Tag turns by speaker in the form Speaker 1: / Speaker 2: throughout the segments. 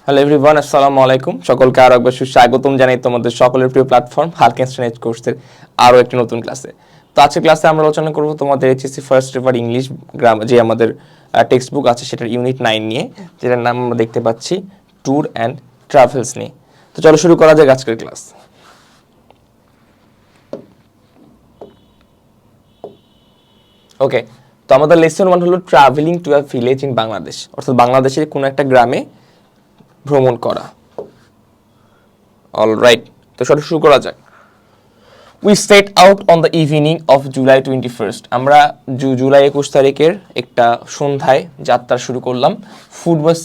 Speaker 1: Hello everyone, আসসালামু আলাইকুম। সকলকে আরো একবার সুস্বাগতম জানাই তোমাদের সকলের প্রিয় প্ল্যাটফর্ম হালকেনস্টাইন কোর্সের আরো একটি নতুন ক্লাসে। তো আজকের ক্লাসে আমরা আলোচনা করব তোমাদের HSC first ever English grammar যে আমাদের টেক্সট বুক আছে সেটার ইউনিট 9 নিয়ে, যেটার নাম আমরা দেখতে পাচ্ছি ট্যুর অ্যান্ড ট্রাভেলস নিয়ে। তো চলো শুরু করা যাক আজকের ক্লাস। ওকে, তো আমাদের লেসন 1 হলো travelling to a village in Bangladesh, অর্থাৎ বাংলাদেশের কোনো একটা গ্রামে ভ্রমণ করা। অলরাইট, তো সেটা শুরু করা যাক। We set out on the evening of July 21st। আমরা জুলাই 21 তারিখের একটা সন্ধ্যায় যাত্রা শুরু করলাম। Food was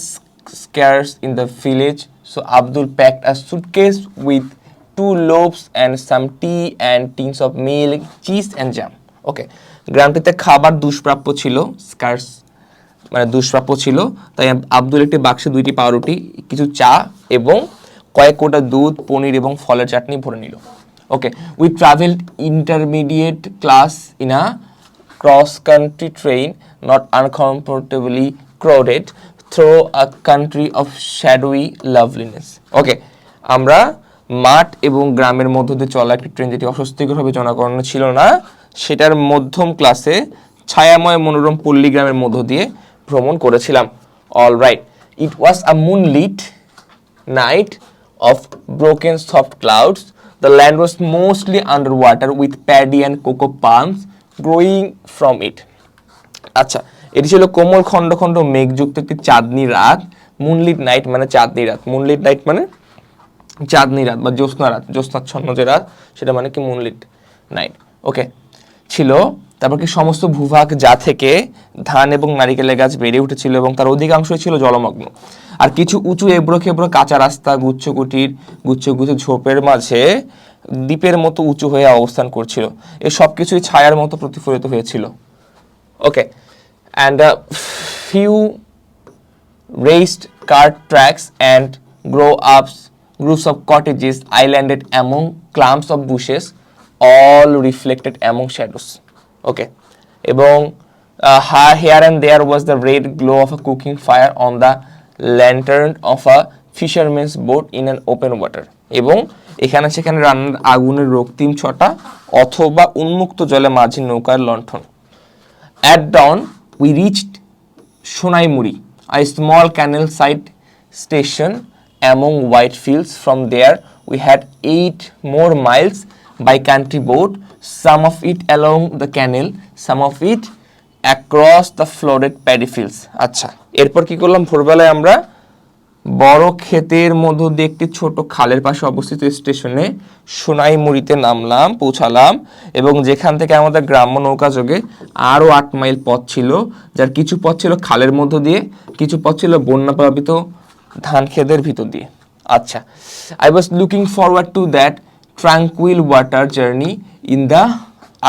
Speaker 1: স্কার্স in the village, so Abdul packed a suitcase with 2 loaves and some tea and tins of milk, cheese and jam. ওকে, গ্রামটিতে খাবার দুষ্প্রাপ্য ছিল, স্কার্স মানে দুষ্প্রাপ্য ছিল, তাই আব্দুল একটি বাক্সে 2টি পাউরুটি, কিছু চা এবং কয়েক কোটা দুধ, পনির এবং ফলের চাটনি ভরে নিল। Okay, we travelled intermediate class in a cross country train, not uncomfortably crowded, through a country of shadowy loveliness. Okay, আমরা মাঠ এবং গ্রামের মধ্য দিয়ে চলা একটি ট্রেন, যেটি অস্বস্তিকরভাবে জনাকরণ ছিল না, সেটার মধ্যম ক্লাসে ছায়াময় মনোরম পল্লী গ্রামের মধ্য দিয়ে ভ্রমণ করেছিলাম। Alright, it was a moonlit night of broken soft clouds. The land was mostly underwater with paddy and cocoa palms growing from it. আচ্ছা, এটি ছিল কোমল খণ্ড খণ্ড মেঘযুক্ত একটি চাঁদনি রাত। মুনলিট নাইট মানে চাঁদনি রাত, মুনলিট নাইট মানে চাঁদনি রাত বা জ্যোৎস্না রাত, জ্যোৎস্নাচ্ছন্ন যে রাত সেটা মানে কি মুনলিট নাইট। ওকে, ছিল। তারপর কি সমস্ত ভূভাগ যা থেকে ধান এবং নারিকেলের গাছ বেড়ে উঠেছিল এবং তার অধিকাংশই ছিল জলমগ্ন। আর কিছু উঁচু এবড়ো খেবড়ো কাঁচা রাস্তা গুচ্ছ গুচ্ছ ঝোপের মাঝে দ্বীপের মতো উঁচু হয়ে অবস্থান করছিল। এই সব কিছুই ছায়ার মতো প্রতিফলিত হয়েছিল। Okay, and few raised cart tracks and groups of cottages islanded among clumps of bushes, all reflected among shadows. Okay, এবং here and there was the red glow of a cooking fire on the lantern of a fisherman's boat in an open water. এবং এখানে সেখানে রান্নার আগুনের রক্তিম ছটা অথবা উন্মুক্ত জলে মাঝি নৌকার লণ্ঠন। At dawn we reached Sonaimuri, a small canal side station among white fields. From there we had 8 more miles by country boat, some of it along the canal, some of it across the flooded paddy fields. আচ্ছা, এরপর কি করলাম? ভোরবেলায় আমরা বড় ক্ষেতের মধ্য দিয়ে একটি ছোট খালের পাশে অবস্থিত স্টেশনে সোনাইমুড়িতে পৌঁছালাম, এবং যেখান থেকে আমাদের গ্রাম্য নৌকা যোগে আরো 8 মাইল পথ ছিল, যার কিছু পথ ছিল খালের মধ্য দিয়ে, কিছু পথ ছিল বন্যা প্লাবিত ধান ক্ষেতের ভিতর দিয়ে। আচ্ছা, I was looking forward to that tranquil water journey in the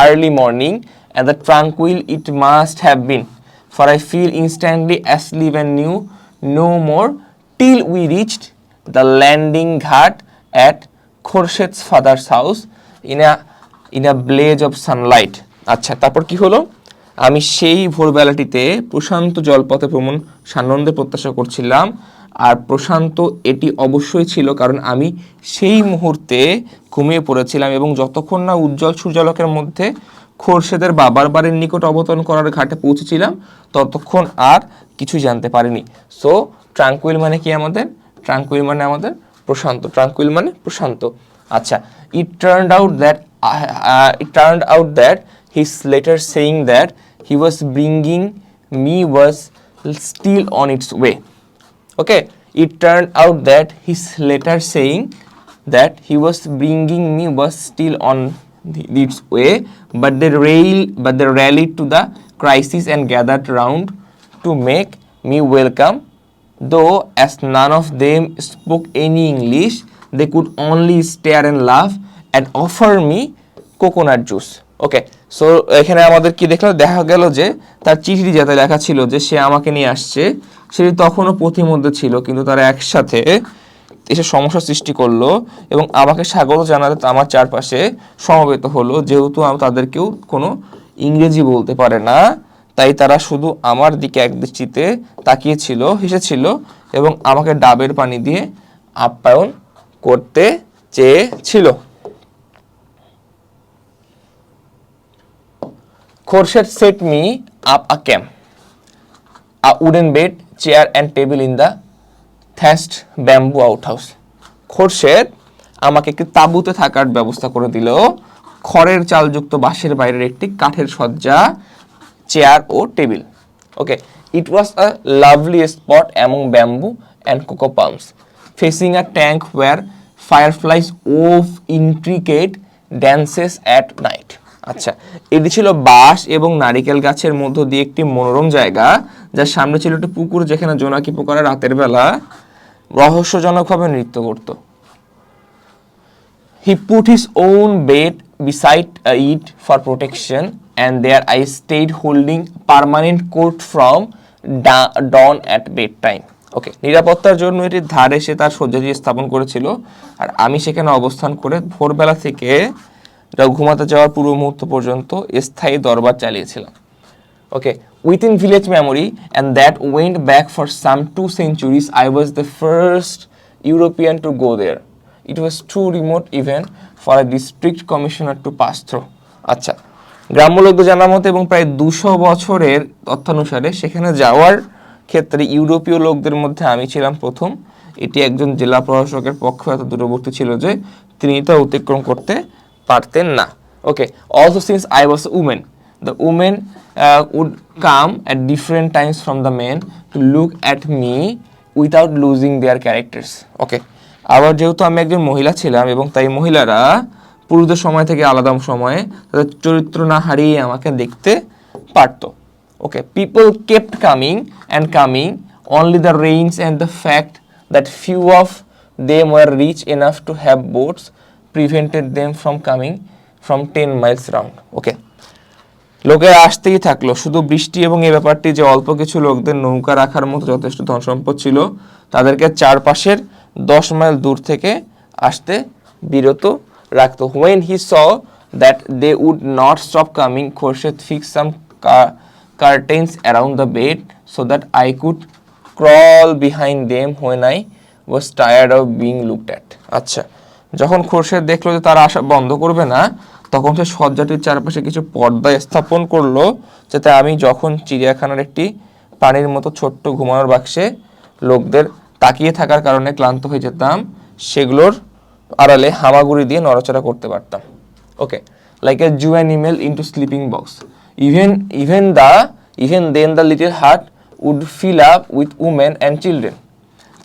Speaker 1: early morning, and the tranquil it must have been, for I feel instantly asleep and knew no more till we reached the landing ghat at Khorshed's father's house in a blaze of sunlight. আচ্ছা, তারপর কি হলো? আমি সেই ভোরবেলাটিতে প্রশান্ত জলপথে ভ্রমণ সানন্দে প্রত্যাশা করছিলাম, আর প্রশান্ত এটি অবশ্যই ছিল, কারণ আমি সেই মুহূর্তে ঘুমিয়ে পড়েছিলাম এবং যতক্ষণ না উজ্জ্বল সূর্যালোকের মধ্যে খোরশেদের বাবার বাড়ির নিকট অবতরণ করার ঘাটে পৌঁছেছিলাম ততক্ষণ আর কিছুই জানতে পারিনি। সো ট্রাঙ্কুইল মানে কি আমাদের? ট্রাঙ্কুইল মানে আমাদের প্রশান্ত, ট্রাঙ্কুইল মানে প্রশান্ত। আচ্ছা, it turned out that his letter saying that he was bringing me was still on its way. Okay, it turned out that his letter saying that he was bringing me was still on its way, but they rallied to the crisis and gathered round to make me welcome. Though as none of them spoke any English, they could only stare and laugh and offer me coconut juice. Okay, so এখানে আমাদের কি দেখা গেল যে তার চিঠি যাতে লেখা ছিল যে সে আমাকে নিয়ে আসছে, সেটি তখনও পথিমধ্যে ছিল, কিন্তু তারা একসাথে এসে সমস্যা সৃষ্টি করলো এবং আমাকে স্বাগত জানাতে আমার চারপাশে সমবেত হলো। যেহেতু তাদের কেউ কোনো ইংরেজি বলতে পারে না, তাই তারা শুধু আমার দিকে একদৃষ্টিতে তাকিয়েছিল, হেসেছিল এবং আমাকে ডাবের পানি দিয়ে আপ্যায়ন করতে চেয়েছিল। Khorshed set me up a camp, a wooden bed, chair and table in the thatched bamboo outhouse. Khorshed আমাকে একটি তাঁবুতে থাকার ব্যবস্থা করে দিল, খড়ের চালযুক্ত বাঁশের বাইরের একটি কাঠের সজ্জা, চেয়ার ও table. Okay, it was a lovely spot among bamboo and coco palms, facing a tank where fireflies wove intricate dances at night. আচ্ছা, এটি ছিল বাঁশ এবং নারিকেল গাছের মধ্য দিয়ে একটি মনোরম জায়গা, যার সামনে ছিল একটি পুকুর যেখানে জোনাকি পোকারা রাতের বেলা রহস্যজনকভাবে নৃত্য করত। He put his own bed beside it for protection, and there I stayed holding permanent court from dawn at bedtime. ওকে, নিরাপত্তার জন্য এটির ধারে সে তার শয্যাটি স্থাপন করেছিল, আর আমি সেখানে অবস্থান করে ভোরবেলা থেকে ঘুমাতে যাওয়ার পূর্ব মুহূর্ত পর্যন্ত স্থায়ী দরবার চালিয়েছিলাম। ওকে, within village memory, and that went back for some 2 centuries, I was the first European to go there. It was too remote even for a district commissioner to pass through. আচ্ছা, গ্রাম্য লোকদের জানার মতে এবং প্রায় 200 বছরের তথ্যানুসারে সেখানে যাওয়ার ক্ষেত্রে ইউরোপীয় লোকদের মধ্যে আমি ছিলাম প্রথম। এটি একজন জেলা প্রশাসকের পক্ষে এত দূরবর্তী ছিল যে তিনি তা অতিক্রম করতে পারতেন না। ওকে, also since I was a woman, the women would come at different times from the men to look at me without losing their characters. ওকে, আবার যেহেতু আমি একজন মহিলা ছিলাম এবং তাই মহিলারা পুরুষদের সময় থেকে আলাদা সময়ে তাদের চরিত্র না হারিয়ে আমাকে দেখতে পারত। ওকে, people kept coming and coming, only the rains and the fact that few of them were rich enough to have boats prevented them from coming from 10 miles round. ওকে, লোকেরা আসতেই থাকলো, শুধু বৃষ্টি এবং এই ব্যাপারটি যে অল্প কিছু লোকদের নৌকা রাখার মতো যথেষ্ট ধন সম্পদ ছিল তাদেরকে চারপাশের 10 মাইল দূর থেকে আসতে বিরত রাখতো। When he saw that they would not stop coming, Khorshid fixed some curtains around the bed so that I could crawl behind them when I was tired of being looked at. আচ্ছা, যখন খোরশেদ দেখলো যে তারা আসা বন্ধ করবে না, তখন সে সজ্জাটির চারপাশে কিছু পর্দা স্থাপন করলো, যাতে আমি যখন চিড়িয়াখানার একটি প্রাণীর মতো ছোট্ট ঘুমানোর বাক্সে লোকদের তাকিয়ে থাকার কারণে ক্লান্ত হয়ে যেতাম, সেগুলোর আড়ালে হামাগুড়ি দিয়ে নড়াচড়া করতে পারতাম। ওকে, like a Jew animal into sleeping box. Even then the little hut would fill up with women and children.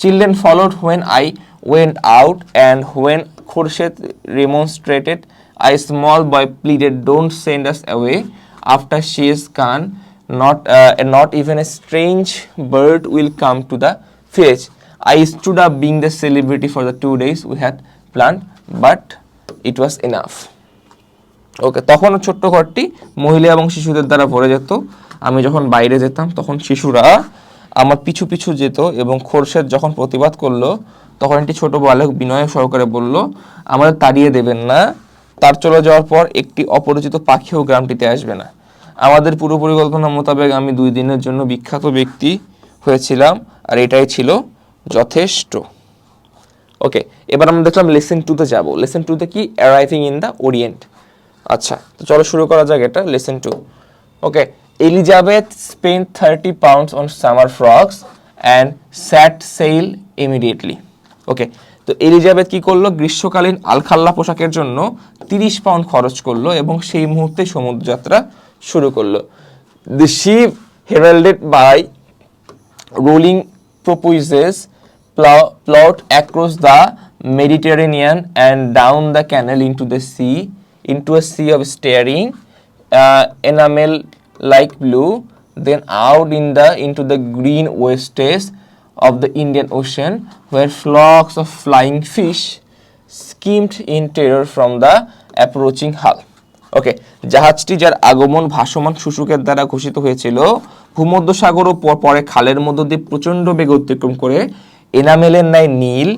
Speaker 1: Children followed when I went out, and when Khorshid remonstrated, a small boy pleaded, "Don't send us away. After she is gone, not even a strange bird will come to the village." I stood up, being the celebrity for the 2 days we had planned, but it was enough. ওকে, তখন ছোট্ট ঘরটি মহিলা এবং শিশুদের দ্বারা ভরে যেত। আমি যখন বাইরে যেতাম তখন শিশুরা আমার পিছু পিছু যেত এবং খোরশেদ যখন প্রতিবাদ করলো তখন একটি ছোট বালক বিনয় সহকারে বলল, আমাদের তাড়িয়ে দেবেন না, তার চলে যাওয়ার পর একটি অপরিচিত পাখিও গ্রামটিতে আসবে না। আমাদের পুরো পরিকল্পনা মোতাবেক আমি 2 দিনের জন্য বিখ্যাত ব্যক্তি হয়েছিলাম, আর এটাই ছিল যথেষ্ট। ওকে, এবার আমরা দেখলাম লেসন 2-তে যাব। লেসন 2-তে কি? Arriving in the Orient. আচ্ছা, তো চলো শুরু করা যাক এটা, lesson 2। Okay, Elizabeth spent 30 pounds on summer frocks and set sail immediately. ওকে, তো এলিজাবেথ কি করলো? গ্রীষ্মকালীন আলখাল্লা পোশাকের জন্য 30 পাউন্ড খরচ করলো এবং সেই মুহূর্তে সমুদ্র যাত্রা শুরু করলো। The ship, heralded by rolling porpoises, plowed across the Mediterranean and down the canal into a sea of staring enamel-like blue, then out into the green wastes of the Indian Ocean, where flocks of flying fish skimmed in terror from the approaching hull. ওকে, জাহাজটি যার আগমন ভাসমান শুশুকের দ্বারা ঘোষিত হয়েছিল ভূমধ্যসাগর ও পরে খালের মধ্য দিয়ে প্রচন্ড বেগে অতিক্রম করে এনামেলের ন্যায় নীল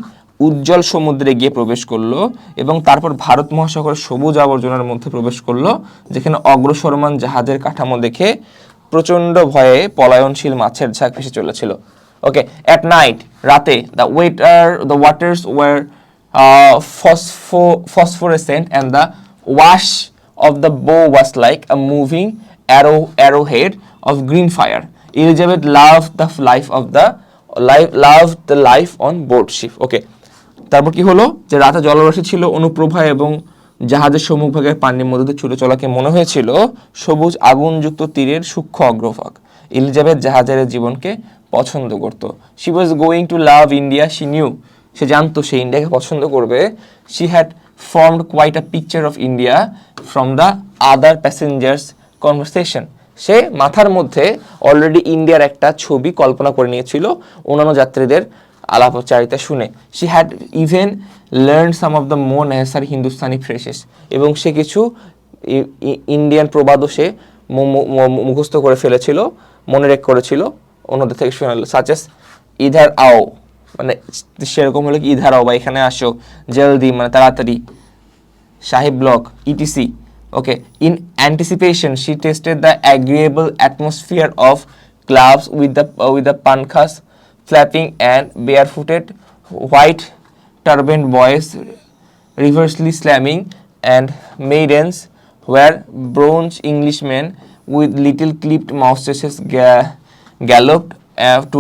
Speaker 1: উজ্জ্বল সমুদ্রে গিয়ে প্রবেশ করলো এবং তারপর ভারত মহাসাগরের সবুজ আবর্জনার মধ্যে প্রবেশ করলো, যেখানে অগ্রসরমান জাহাজের কাঠামো দেখে প্রচন্ড ভয়ে পলায়নশীল মাছের ঝাঁক ভেসে চলেছিল। ওকে, অ্যাট নাইট, রাতে, the waters were phosphorescent and the wash of the bow was like a moving arrowhead of green fire. Elizabeth loved the life on board ship. Okay, তারপর কি হলো যে রাতে জলরাশি ছিল অনুপ্রভা এবং জাহাজের সম্মুখভাগের পানির মধ্যে দিয়ে ছুটে চলাকে মনে হয়েছিল সবুজ আগুনযুক্ত তীরের সূক্ষ্ম অগ্রভাগ। এলিজাবেথ জাহাজের জীবনকে পছন্দ করত। She was going to love India, she knew, সে জানতো সে ইন্ডিয়াকে পছন্দ করবে। She had formed quite a picture of India from the other passengers conversation. সে মাথার মধ্যে অলরেডি ইন্ডিয়ার একটা ছবি কল্পনা করে নিয়েছিল অন্যান্য যাত্রীদের আলাপচারিতা শুনে। She had even learn some of the more necessary Hindustani phrases, এবং সে কিছু ইন্ডিয়ান প্রবাদও সে মুখস্থ করে ফেলেছিল, মনে রেখ করেছিল অন্যদের থেকে শুনে। সাচেস ইধার আও, মানে সেরকম হলো কি ইধার আও বা এখানে আসো, জলদি মানে তাড়াতাড়ি, সাহেব block, etc. Okay, in anticipation, she tasted the agreeable atmosphere of clubs with the pankhas flapping and barefooted white turbaned boys reversely slamming, and maidens were bronze Englishmen with little clipped moustaches galloped to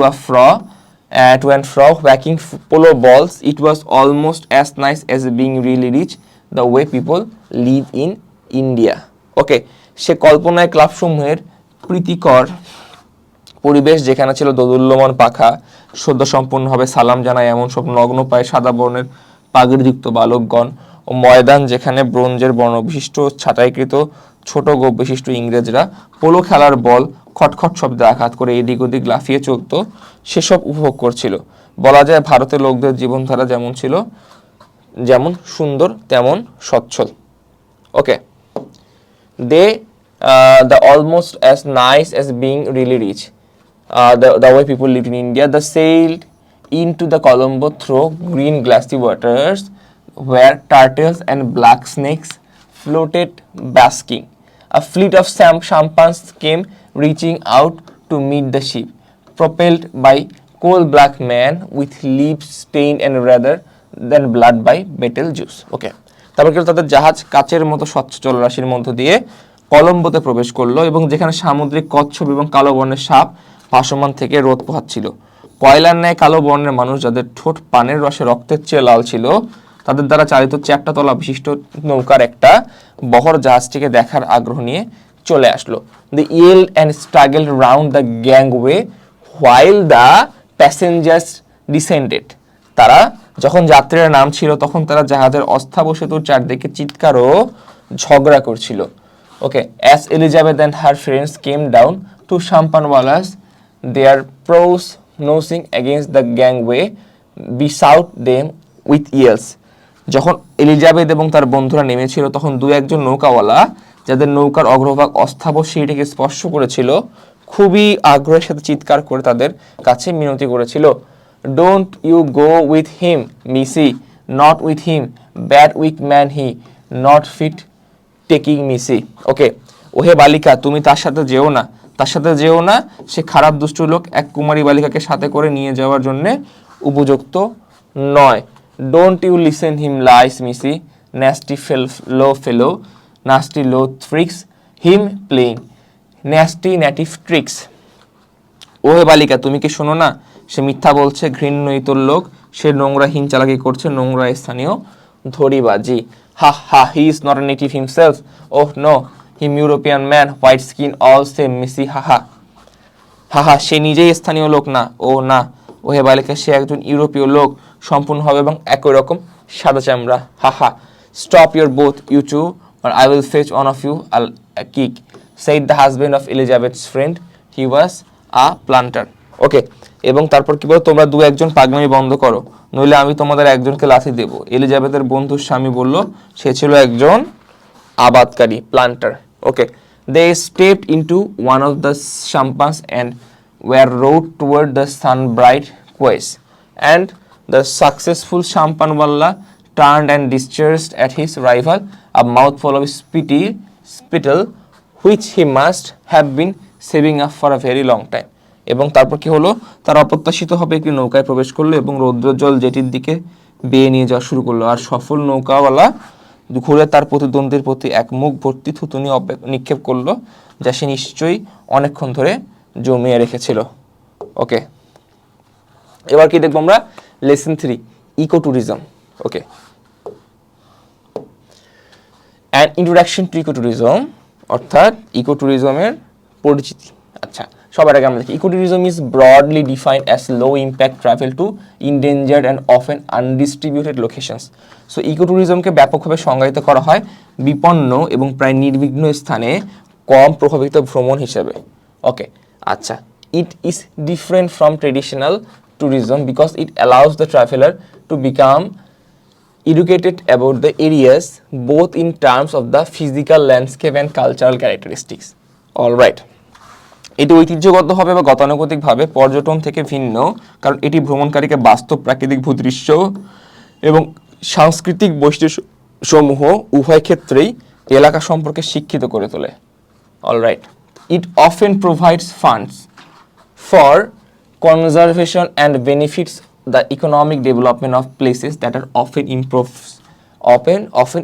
Speaker 1: and fro whacking polo balls. It was almost as nice as being really rich, the way people live in India. Okay, সে কল্পনায় ক্লাবসমূহের প্রীতিকর পরিবেশ, যেখানে ছিল দোদুল্যমান পাখা, সদ্য সম্পূর্ণভাবে সালাম জানায় এমন সব নগ্ন পায়ে সাদা বর্ণের পাগড়িযুক্ত বালকগণ, ও ময়দান যেখানে ব্রোঞ্জের বর্ণবিশিষ্ট ছাঁটাইকৃত ছোট গোপ বিশিষ্ট ইংরেজরা পোলো খেলার বল খটখট শব্দে আঘাত করে এদিক ওদিক লাফিয়ে চলত, সেসব উপভোগ করছিল। বলা যায় ভারতের লোকদের জীবনধারা যেমন সুন্দর তেমন সচ্ছল। ওকে, the almost as nice as being really rich, the way people lived in India. They sailed into the Colombo through green glassy waters where turtles and black snakes floated basking. A fleet of sampans came reaching out to meet the ship, propelled by coal-black men with lips stained and rather than blood by betel juice. Okay, তারপর কিন্তু তাদের জাহাজ কাচের মতো স্বচ্ছ জলরাশির মধ্য দিয়ে কলম্বোতে প্রবেশ করলো, এবং যেখানে সামুদ্রিক কচ্ছপ এবং কালো বর্ণের সাপ ভাসমান থেকে রোদ পোহাচ্ছিল। কয়লার ন্যায় কালো বর্ণের মানুষ, যাদের ঠোঁট পানের রসে রক্তের চেয়ে লাল ছিল, তাদের দ্বারা চালিত চ্যাপ্টা তলা বিশিষ্ট নৌকার একটা বহর জাহাজটিকে দেখার আগ্রহ নিয়ে চলে আসলো। দি yelled and struggled round the gangway while the passengers descended. তারা যখন যাত্রীরা নামছিল তখন তারা জাহাজের অস্থাবর সেতুর চারদিকে চিৎকার ও ঝগড়া করছিল। ওকে, as Elizabeth and her friends came down to Champanwalas, their prows nosing against the gangway besought them with yells. যখন এলিজাবেথ এবং তার বন্ধুরা নেমেছিল তখন দু একজন নৌকাওয়ালা, যাদের নৌকার অগ্রভাগ অস্থাবর সিঁড়িটিকে স্পর্শ করেছিল, খুবই আগ্রহের সাথে চিৎকার করে তাদের কাছে মিনতি করেছিল। Don't you go with him, Missy, not with him, bad weak man he, not fit taking Missy. ওকে, ওহে বালিকা, তুমি তার সাথে যেও না, সে খারাপ দুষ্ট লোক, এক কুমারী বালিকাকে সাথে করে নিয়ে যাওয়ার জন্য উপযুক্ত নয়। Don't you listen him lies, Missy, nasty fellow, nasty low tricks, him playing nasty native tricks. ওহে বালিকা, তুমি কি শোনো না, সে মিথ্যা বলছে, ঘৃণ্য ইতর লোক, সে নোংরাহীন চালাকি করছে, নোংরা স্থানীয় ধরিবাজি। হা হা, he is not a native himself. Oh no, him European man, white skin, all same, Missy, হা হা। হা হা, সে নিজেই স্থানীয় লোক না। ও না, ওহে বালিকা, সে একজন ইউরোপীয় লোক, সম্পূর্ণভাবে এবং একই রকম সাদা চামড়া। হা হা। Stop your boat, you two, or I will fetch one of you a kick, said the husband of Elizabeth's friend. He was a planter. ওকে, এবং তারপর কি বলো, তোমরা দু একজন পাগলামি বন্ধ করো, নইলে আমি তোমাদের একজনকে লাথি দেব। এলিজাবেথের বন্ধুর স্বামী বলল, সে ছিল একজন আবাদকারী, planter. Okay, they stepped into one of the sampans and were rowed toward the sun-bright quays, and the successful sampanwalla turned and discharged at his rival a mouthful of spittle which he must have been saving up for a very long time. এবং তারপর কি হলো, তারা অপ্রত্যাশিতভাবে একটি নৌকায় প্রবেশ করলো এবং রৌদ্রজল জেটির দিকে বেয়ে নিয়ে যাওয়া শুরু করলো। আর সফল নৌকাওয়ালা ঘুরে তার প্রতিদ্বন্দ্বীর প্রতি এক মুখ ভর্তি থুতুনি নিক্ষেপ করলো, যা সে নিশ্চয়ই অনেকক্ষণ ধরে জমিয়ে রেখেছিল। ওকে, এবার কি দেখবো আমরা, lesson 3, eco tourism. Okay, an introduction to eco tourism, অর্থাৎ ইকো ট্যুরিজমের পরিচিতি। আচ্ছা, সবার আগে আমরা দেখি, eco tourism is broadly defined as low impact travel to endangered and often undistributed locations. So eco ট্যুরিজমকে ব্যাপকভাবে সংজ্ঞায়িত করা হয় বিপন্ন এবং প্রায় নির্বিঘ্ন স্থানে কম প্রভাবিত ভ্রমণ হিসেবে। ওকে, আচ্ছা, it is different from traditional tourism because it allows the traveler to become educated about the areas both in terms of the physical landscape and cultural characteristics. All right, এটি ঐতিহ্যগতভাবে বা গতানুগতিকভাবে পর্যটন থেকে ভিন্ন, কারণ এটি ভ্রমণকারীকে বাস্তব প্রাকৃতিক ভূদৃশ্য এবং সাংস্কৃতিক বৈশিষ্ট্য সমূহ উভয় ক্ষেত্রেই এলাকা সম্পর্কে শিক্ষিত করে তোলে। All right, it often provides funds for conservation and benefits the economic development of places that are often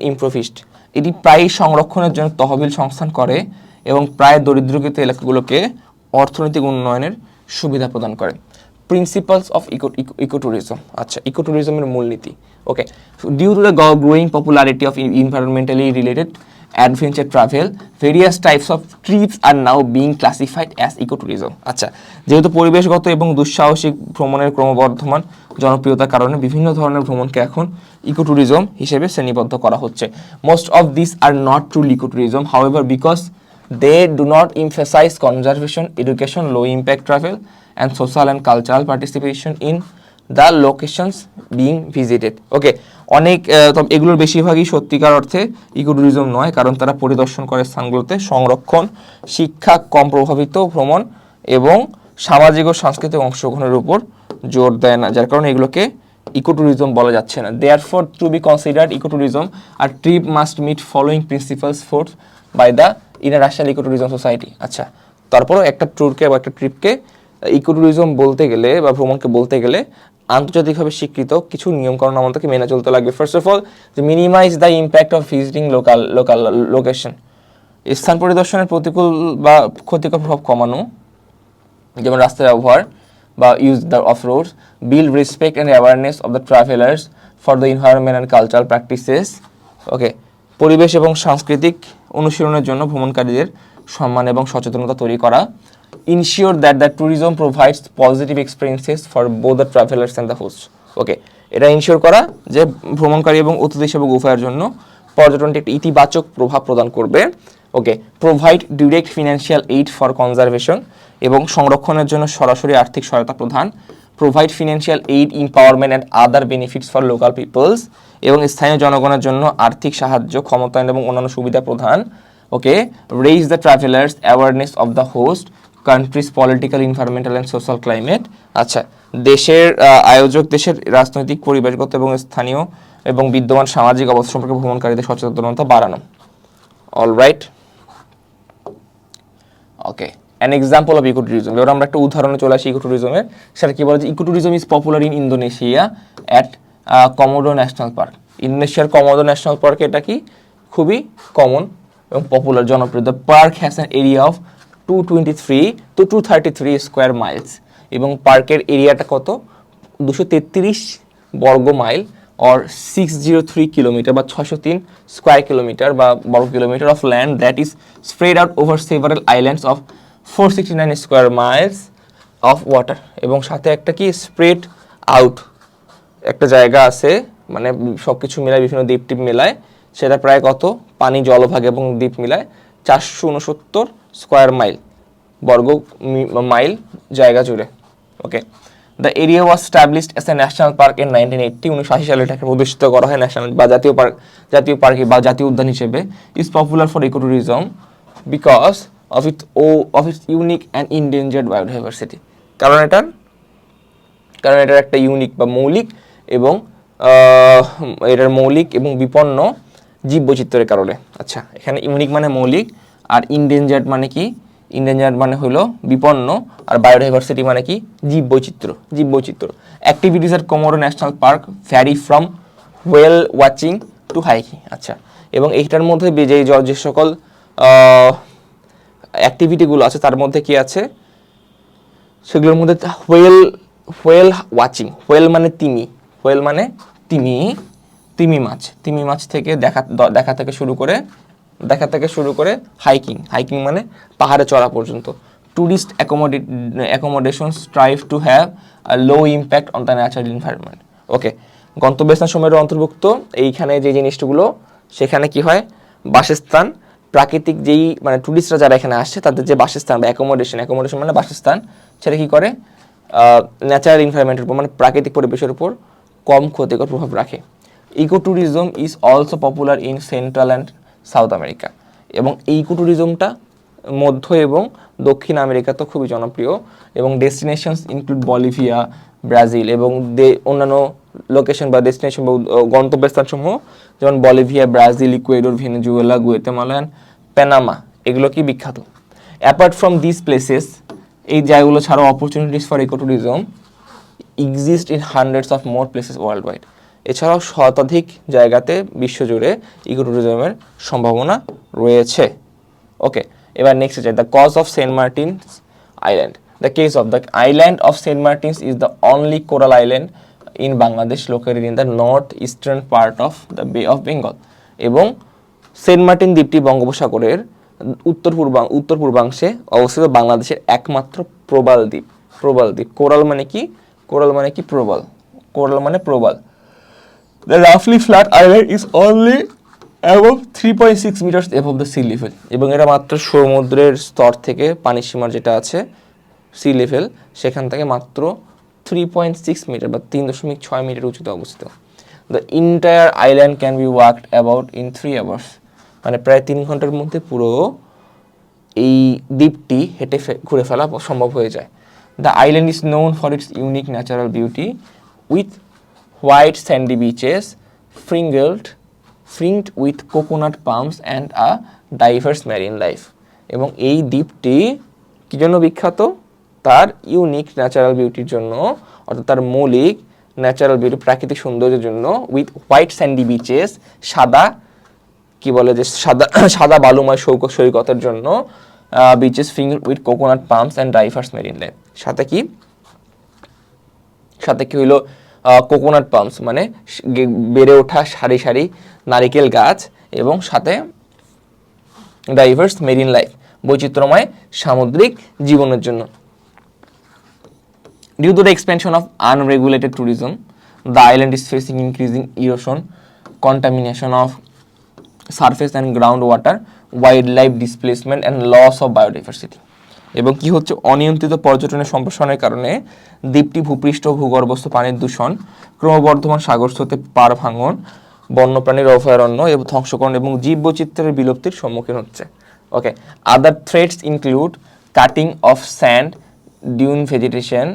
Speaker 1: impoverished. এটি প্রায় সংরক্ষণের জন্য তহবিল সংস্থান করে এবং প্রায় দরিদ্রকৃত এলাকাগুলোকে অর্থনৈতিক উন্নয়নের সুবিধা প্রদান করে। Principles of ecotourism. আচ্ছা, ইকোট্যুরিজমের মূলনীতি। Okay, due to the growing popularity of environmentally related adventure travel, various types of trips are now being classified as ecotourism. আচ্ছা, যেহেতু পরিবেশগত এবং দুঃসাহসিক ভ্রমণের ক্রমবর্ধমান জনপ্রিয়তার কারণে বিভিন্ন ধরনের ভ্রমণকে এখন ইকোট্যুরিজম হিসেবে শ্রেণীবদ্ধ করা হচ্ছে। Most of these are not truly ecotourism, however, because they do not emphasize conservation, education, low impact travel, and social and cultural participation in the locations being visited. ওকে, অনেক এগুলোর বেশিরভাগই সত্যিকার অর্থে ইকোট্যুরিজম নয়, কারণ তারা পরিদর্শন করে স্থানগুলোতে সংরক্ষণ, শিক্ষা, কম প্রভাবিত ভ্রমণ এবং সামাজিক ও সাংস্কৃতিক অংশগ্রহণের উপর জোর দেয় না, যার কারণে এগুলোকে ইকোট্যুরিজম বলা যাচ্ছে না। Therefore, to be considered ecotourism, a trip must meet following principles forced by the International Ecotourism Society. আচ্ছা, তারপরও একটা ট্যুরকে বা একটা ট্রিপকে ইকোট্যুরিজম বলতে গেলে বা ভ্রমণকে বলতে গেলে আন্তর্জাতিকভাবে স্বীকৃত কিছু নিয়মকানুন আমাদেরকে মেনে চলতে লাগবে। ফার্স্ট অফ অল, যে minimise the impact of visiting local location, স্থান পরিদর্শনের প্রতিকূল বা ক্ষতিকর প্রভাব কমানো, যেমন রাস্তার ব্যবহার বা use the of roads, build respect and awareness of the travellers for the environment and cultural practices. Okay, পরিবেশ এবং সাংস্কৃতিক অনুশীলনের জন্য ভ্রমণকারীদের সম্মান এবং সচেতনতা তৈরি করা। Ensure that the tourism provides positive experiences for both the travelers and the host. ওকে, এটা ইনশিওর করা যে ভ্রমণকারী এবং অতিথি সেবক উভয়ের জন্য পর্যটনটি একটি ইতিবাচক প্রভাব প্রদান করবে। Okay, provide direct financial aid for conservation, এবং সংরক্ষণের জন্য সরাসরি আর্থিক সহায়তা প্রদান। Provide financial aid, empowerment and other benefits for local peoples, এবং স্থানীয় জনগণের জন্য আর্থিক সাহায্য, ক্ষমতায়ন এবং অন্যান্য সুবিধা প্রদান। Okay, raise the travellers awareness of the host countries political, environmental and social climate. আচ্ছা, দেশের আয়োজক দেশের রাজনৈতিক, পরিবেশগত এবং স্থানীয় এবং বিদ্যমান সামাজিক অবস্থা সম্পর্কে ভ্রমণকারীদের সচেতনতা বাড়ানো। All right, okay, an example of ecotourism. এবার আমরা একটা উদাহরণে চলে আসি ইকোট্যুরিজমের। সেটা কি বলে যে ecotourism is popular in Indonesia at কমোডো national park. ইন্দোনেশিয়ার কমোডো ন্যাশনাল পার্কে এটা কি খুবই কমন এবং পপুলার, জনপ্রিয়। The park has an area of 223 to 233 square Miles, এবং পার্কের এরিয়াটা কত, 233 বর্গ মাইল, অর 603 কিলোমিটার বা 603 স্কোয়ার কিলোমিটার বা বর্গ kilometre of land that is spread out over several islands of 469 square Miles of water. এবং সাথে একটা কি স্প্রেড আউট একটা জায়গা আছে, মানে সব কিছু মিলায়, বিভিন্ন দ্বীপ টিপ মিলায়, সেটা প্রায় কত, পানি, জলভাগ এবং দ্বীপ মিলায় 469 স্কোয়ার মাইল, বর্গ মাইল জায়গা জুড়ে। Okay, the area was established as a national park in 1980। 1980 সালে এটাকে প্রতিষ্ঠিত করা হয় ন্যাশনাল বা জাতীয় পার্ক বা জাতীয় উদ্যান হিসেবে। Is popular for ecotourism because of its unique and endangered biodiversity. কারণ এটার একটা ইউনিক বা মৌলিক এবং এটার মৌলিক এবং বিপন্ন জীববৈচিত্র্যের কারণে। আচ্ছা, এখানে ইউনিক মানে মৌলিক, আর ইনডেঞ্জার্ড মানে কি ইন্ডেঞ্জার্ড মানে হলো বিপন্ন, আর বায়োডাইভার্সিটি মানে কি জীববৈচিত্র্য। Activities at Komodo national park vary from whale watching to hiking. আচ্ছা, এবং এইটার মধ্যে যে সকল অ্যাক্টিভিটিগুলো আছে তার মধ্যে কি আছে, সেগুলোর মধ্যে হোয়েল ওয়াচিং, হোয়েল মানে তিমি মাছ থেকে দেখা থেকে শুরু করে হাইকিং মানে পাহাড়ে চড়া পর্যন্ত। Tourist accommodation strive to have a low impact on the natural environment. Okay, গন্তব্যস্থান সময়ের অন্তর্ভুক্ত এইখানে যে জিনিসগুলো, সেখানে কি হয়, বাসস্থান, প্রাকৃতিক যেই মানে টুরিস্টরা যারা এখানে আসছে তাদের যে বাসস্থান বা অ্যাকোমোডেশন মানে বাসস্থান, সেটা কি করে ন্যাচারাল এনভায়রনমেন্টের উপর মানে প্রাকৃতিক পরিবেশের উপর কম ক্ষতিকর প্রভাব রাখে। Eco tourism is also popular in Central and South America, এবং ইকো ট্যুরিজমটা মধ্য এবং দক্ষিণ আমেরিকাতে খুবই জনপ্রিয়, এবং ডেস্টিনেশনস ইনক্লুড বলিভিয়া, ব্রাজিল, এবং অন্যান্য লোকেশন বা ডেস্টিনেশন বা গন্তব্যস্থানসমূহ যেমন Bolivia, Brazil, Ecuador, Venezuela, Guatemala and Panama, এগুলো কি বিখ্যাত। অ্যাপার্ট ফ্রম দিস প্লেসেস, এই জায়গাগুলো ছাড়াও opportunities for echo tourism exist in hundreds of more places world wide. এছাড়াও শতাধিক জায়গাতে বিশ্বজুড়ে ইকো ট্যুরিজমের সম্ভাবনা রয়েছে। ওকে, এবার নেক্সট যাই, the cause of Saint Martin's Island. The case of the island of Saint Martin's is the only coral island in Bangladesh located in the north eastern part of the Bay of Bengal. এবং Saint Martin দ্বীপটি বঙ্গোপসাগরের উত্তর পূর্বাংশে অবস্থিত বাংলাদেশের একমাত্র প্রবাল দ্বীপ। Coral মানে কি প্রবাল। The roughly flat island is only above 3.6 meters above the sea level, এবং এটা মাত্র সমুদ্রের স্তর থেকে পানির সীমার যেটা আছে সি লেভেল, সেখান থেকে মাত্র 3.6 মিটার বা 3.6 মিটার উঁচুতে অবস্থিত। The entire island can be walked about in 3 hours, মানে প্রায় 3 ঘন্টার মধ্যে পুরো এই দ্বীপটি হেঁটে ঘুরে ফেলা সম্ভব হয়ে যায়। The island is known for its unique natural beauty with white sandy beaches fringed with coconut palms and a diverse marine life, এবং এই দ্বীপটি কি জন্য বিখ্যাত, তার ইউনিক ন্যাচারাল বিউটির জন্য, অর্থাৎ তার মৌলিক ন্যাচারাল বিউটি প্রাকৃতিক সৌন্দর্যের জন্য, উইথ হোয়াইট স্যান্ডি বিচেস সাদা বালুময় সৈকতের জন্য, bitches ফিঙ্গার্ড with coconut pumps and diverse marine life. সাথে কি হইলো, কোকোনাট পাম্পস মানে বেড়ে ওঠা সারি সারি নারিকেল গাছ, এবং সাথে ডাইভার্স মেরিন লাইফ বৈচিত্র্যময় সামুদ্রিক জীবনের জন্য। Due to the expansion of unregulated tourism, the island is facing increasing erosion, contamination of surface and ground water, wildlife displacement and loss of biodiversity. এবং কি হচ্ছে, অনিয়ন্ত্রিত পর্যটনের সম্প্রসারণের কারণে দ্বীপটি ভূপৃষ্ঠ ভূগর্ভস্থ পানির দূষণ, ক্রমবর্ধমান সাগর স্রোতে পাড় ভাঙন, বন্যপ্রাণীর অভয়ারণ্য এবং ধ্বংসকরণ এবং জীববৈচিত্র্যের বিলুপ্তির সম্মুখীন হচ্ছে। Okay, other threats include cutting of sand dune vegetation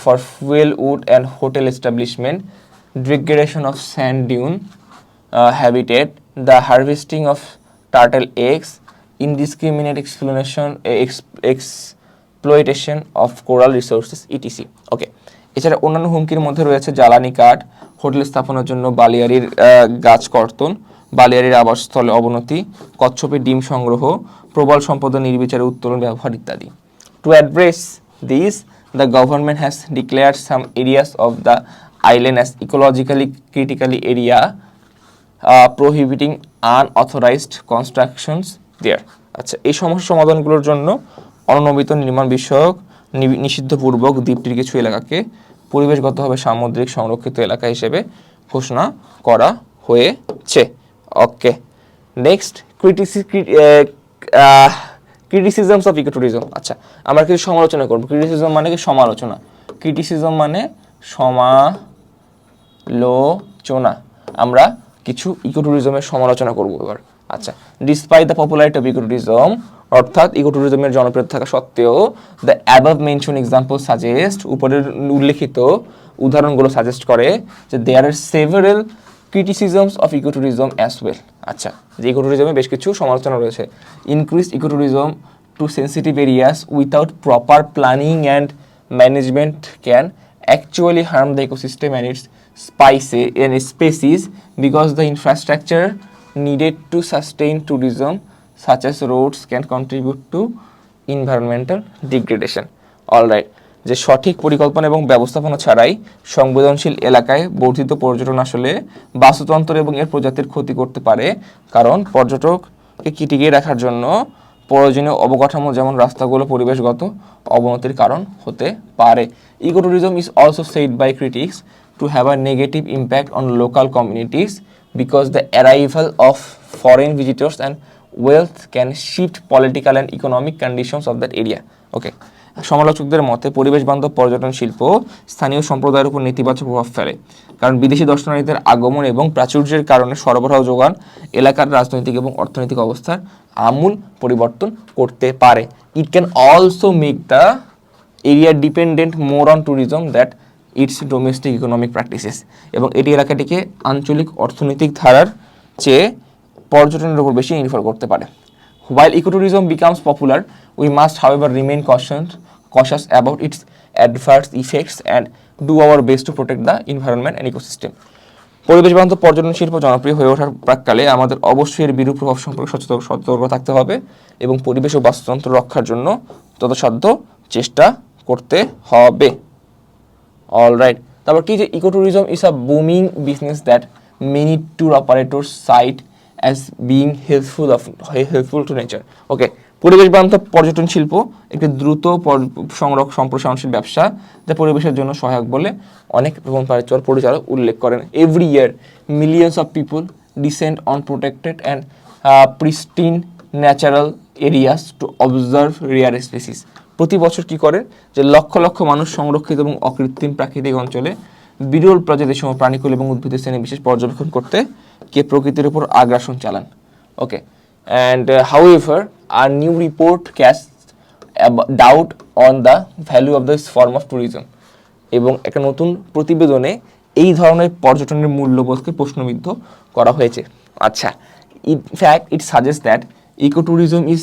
Speaker 1: for fuel wood and hotel establishment, degradation of sand dune habitat, the harvesting of turtle eggs, indiscriminate exploitation of coral resources, etc. ওকে, এছাড়া অন্যান্য হুমকির মধ্যে রয়েছে জ্বালানি কাঠ, hotel স্থাপনের জন্য বালিয়াড়ির গাছ কর্তন, বালিয়াড়ির আবাসস্থলে অবনতি, কচ্ছপের ডিম সংগ্রহ, প্রবল সম্পদের নির্বিচারে উত্তোলন ব্যবহার ইত্যাদি। To address these, the government has declared some areas of the island as ecologically critical area, prohibiting unauthorized constructions there. আচ্ছা, এই সমস্যা সমাধানগুলোর জন্য অনবীত নির্মাণ বিষয়ক নিষিদ্ধপূর্বক দ্বীপটির কিছু এলাকাকে পরিবেশগতভাবে সামুদ্রিক সংরক্ষিত এলাকা হিসেবে ঘোষণা করা হয়েছে। ওকে, নেক্সট ক্রিটিসিজমস অফ ইকোট্যুরিজম। আচ্ছা, আমরা কিছু সমালোচনা করব। ক্রিটিসিজম মানে কি, সমালোচনা। ক্রিটিসিজম মানে সমালোচনা। আমরা কিছু ইকোট্যুরিজমের সমালোচনা করব এবার। আচ্ছা, despite the popularity of ecotourism, অর্থাৎ ইকোট্যুরিজমের জনপ্রিয়তা থাকা সত্ত্বেও, the above mention example suggest, উপরের উল্লেখিত উদাহরণগুলো সাজেস্ট করে যে there are several criticisms of ecotourism as well. আচ্ছা, যে ইকোট্যুরিজমে বেশ কিছু সমালোচনা রয়েছে। Increase ecotourism to sensitive areas without proper planning and management can actually harm the ecosystem and its species because the infrastructure needed to sustain tourism such as roads can contribute to environmental degradation. Alright, যে সঠিক পরিকল্পনা এবং ব্যবস্থাপনা ছাড়াই সংবেদনশীল এলাকায় বর্ধিত পর্যটন আসলে বাস্তুতন্ত্র এবং এর প্রজাতির ক্ষতি করতে পারে, কারণ পর্যটককে টিকিয়ে রাখার জন্য প্রয়োজনীয় অবকাঠামো যেমন রাস্তাগুলো পরিবেশগত অবনতির কারণ হতে পারে। Ecotourism is also said by critics to have a negative impact on local communities because the arrival of foreign visitors and wealth can shift political and economic conditions of that area. Okay. সমালোচকদের মতে পরিবেশ বান্ধব পর্যটন শিল্প স্থানীয় সম্প্রদায়ের উপর নেতিবাচক প্রভাব ফেলে, কারণ বিদেশি দর্শনার্থীদের আগমন এবং প্রাচুর্যের কারণে সরবরাহ যোগান এলাকার রাজনৈতিক এবং অর্থনৈতিক অবস্থার আমূল পরিবর্তন করতে পারে। It can also make the area dependent more on tourism that it's domestic economic practices, এবং এটি এলাকাটিকে আঞ্চলিক অর্থনৈতিক ধারার চেয়ে পর্যটনের উপর বেশি নির্ভর করতে পারে। While ecotourism becomes popular, we must however remain cautious about its adverse effects and do our best to protect the environment and ecosystem. পরিবেশ বান্ধব পর্যটন শিল্প জনপ্রিয় হয়ে ওঠার প্রাক্কালে আমাদের অবশ্যই এর বিরূপ প্রভাব সম্পর্কে সতর্ক থাকতে হবে এবং পরিবেশ ও বাস্তুতন্ত্র রক্ষার জন্য যথাসাধ্য চেষ্টা করতে হবে। অলরাইট, তারপর কি যে ecotourism is a booming business that many tour operators cite as being helpful to nature. Okay, পরিবেশ বান্ধব পর্যটন শিল্প একটি দ্রুত সম্প্রসারণশীল ব্যবসা যা পরিবেশের জন্য সহায়ক বলে অনেক ভ্রমণ পরিচালক উল্লেখ করেন। Every year millions of people descend on protected and pristine natural areas to observe rare species. প্রতি বছর কি করে যে লক্ষ লক্ষ মানুষ সংরক্ষিত এবং অকৃত্রিম প্রাকৃতিক অঞ্চলে বিরল প্রজাতির সময় প্রাণীকুল এবং উদ্ভিদের শ্রেণী বিশেষ পর্যবেক্ষণ করতে কে প্রকৃতির উপর আগ্রাসন চালান। Okay, and however are new report cast doubt on the value of this form of tourism, এবং একটা নতুন প্রতিবেদনে এই ধরনের পর্যটনের মূল্যবোধকে প্রশ্নবিদ্ধ করা হয়েছে। আচ্ছা, in fact it suggest that ecotourism is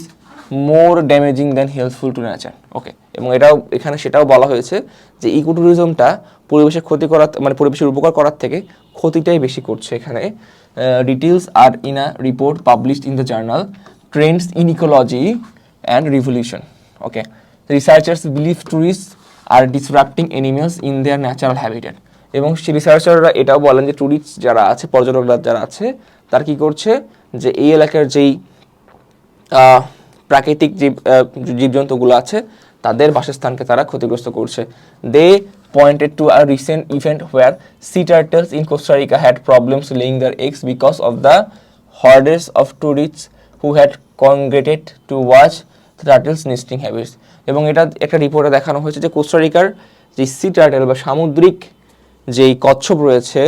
Speaker 1: more damaging than helpful to nature. Okay, এবং এখানে সেটাও বলা হয়েছে যে ইকোট্যুরিজমটা পরিবেশের ক্ষতি করার মানে পরিবেশের উপকার করার থেকে ক্ষতিটাই বেশি করছে। এখানে details are in a report published in the journal Trends in Ecology and Revolution. Okay, researchers believe tourists are disrupting animals in their natural habitat, এবং সেই রিসার্চাররা এটাও বলেন যে ট্যুরিস্ট যারা আছে, পর্যটকরা যারা আছে, তারা কী করছে যে এই এলাকার যেই প্রাকৃতিক জীবজন্তুগুলো আছে তাদের বাসস্থানকে তারা ক্ষতিগ্রস্ত করছে। দে pointed to a recent event where sea turtles in Costa Rica had problems laying their eggs because of the hordes of tourists who had congregated to watch the turtles' nesting habits. এবং এটা একটা রিপোর্টে দেখানো হয়েছে যে কোস্টারিকার যে C turtle বা সামুদ্রিক যেই কচ্ছপ রয়েছে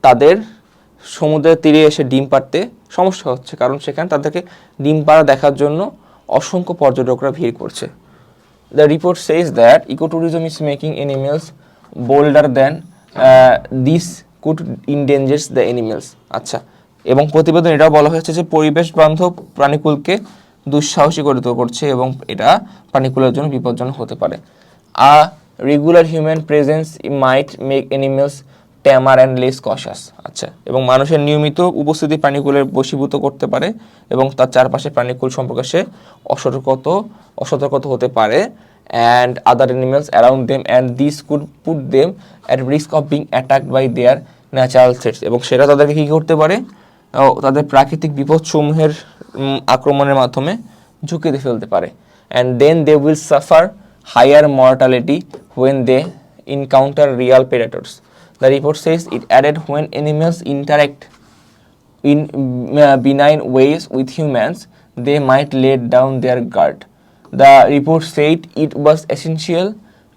Speaker 1: তাদের সমুদ্রের তীরে এসে ডিম পাড়তে সমস্যা হচ্ছে, কারণ সেখানে তাদেরকে ডিম পাড়া দেখার জন্য অসংখ্য পর্যটকরা ভিড় করছে। The report says that ecotourism is making animals bolder than this could endanger the animals. আচ্ছা, এবং প্রতিবেদন এটাও বলা হয়েছে যে পরিবেশ বান্ধব প্রাণীকুলকে দুঃসাহসী করে করছে এবং এটা প্রাণীকুলের জন্য বিপজ্জনক হতে পারে। A regular human presence might make animals tamer and less cautious. আচ্ছা, এবং মানুষের নিয়মিত উপস্থিতি প্রাণীকুলের বশীভূত করতে পারে এবং তার চারপাশে প্রাণীকুল সম্পর্কে সে অসতর্ক হতে পারে and other animals around them, and this could put them at risk of being attacked by their natural threats, এবং সেটা তাদেরকে কী করতে পারে, তাদের প্রাকৃতিক বিপদসমূহের আক্রমণের মাধ্যমে ঝুঁকিতে ফেলতে পারে। and then they will suffer higher mortality when they encounter real predators. The report says it added when animals interact in benign ways with humans, they might let down their guard. The report said it was essential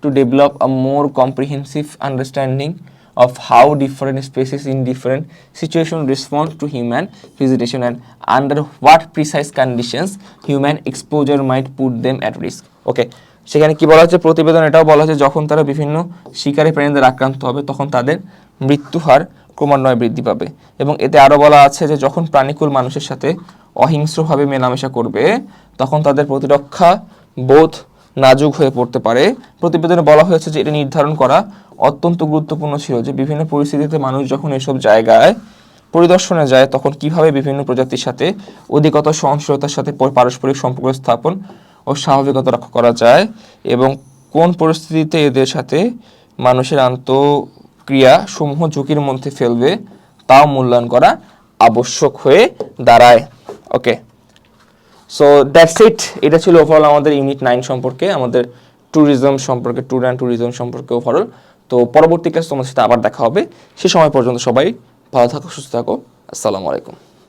Speaker 1: to develop a more comprehensive understanding of how different species in different situations respond to human visitation and under what precise conditions human exposure might put them at risk. Okay, সেখানে কি বলা হচ্ছে, প্রতিবেদন এটাও বলা হচ্ছে যখন তারা বিভিন্ন শিকারী প্রাণীদের আক্রান্ত হবে তখন তাদের মৃত্যু হার ক্রমান্বয়ে বৃদ্ধি পাবে, এবং এতে আরও বলা আছে যে যখন প্রাণীকুল মানুষের সাথে অহিংস্রভাবে মেলামেশা করবে তখন তাদের প্রতিরক্ষা বোধ নাজুক হয়ে পড়তে পারে। প্রতিবেদনে বলা হয়েছে যে এটা নির্ধারণ করা অত্যন্ত গুরুত্বপূর্ণ ছিল যে বিভিন্ন পরিস্থিতিতে মানুষ যখন এসব জায়গায় পরিদর্শনে যায় তখন কিভাবে বিভিন্ন প্রজাতির সাথে অধিকতর সহনশীলতার সাথে পারস্পরিক সম্পর্ক স্থাপন ও স্বাভাবিকতা রক্ষা করা যায় এবং কোন পরিস্থিতিতে এদের সাথে মানুষের আন্তঃক্রিয়া সমূহ ঝুঁকির মধ্যে ফেলবে তাও মূল্যায়ন করা আবশ্যক হয়ে দাঁড়ায়। ওকে, সো দ্যাটস ইট। এটা ছিল ওভারঅল আমাদের ইউনিট 9 সম্পর্কে, আমাদের ট্যুরিজম সম্পর্কে, ট্যুর অ্যান্ড ট্যুরিজম সম্পর্কে ওভারঅল। তো পরবর্তী ক্লাস তোমাদের সাথে আবার দেখা হবে। সে সময় পর্যন্ত সবাই ভালো থাকো, সুস্থ থাকো। আসসালামু আলাইকুম।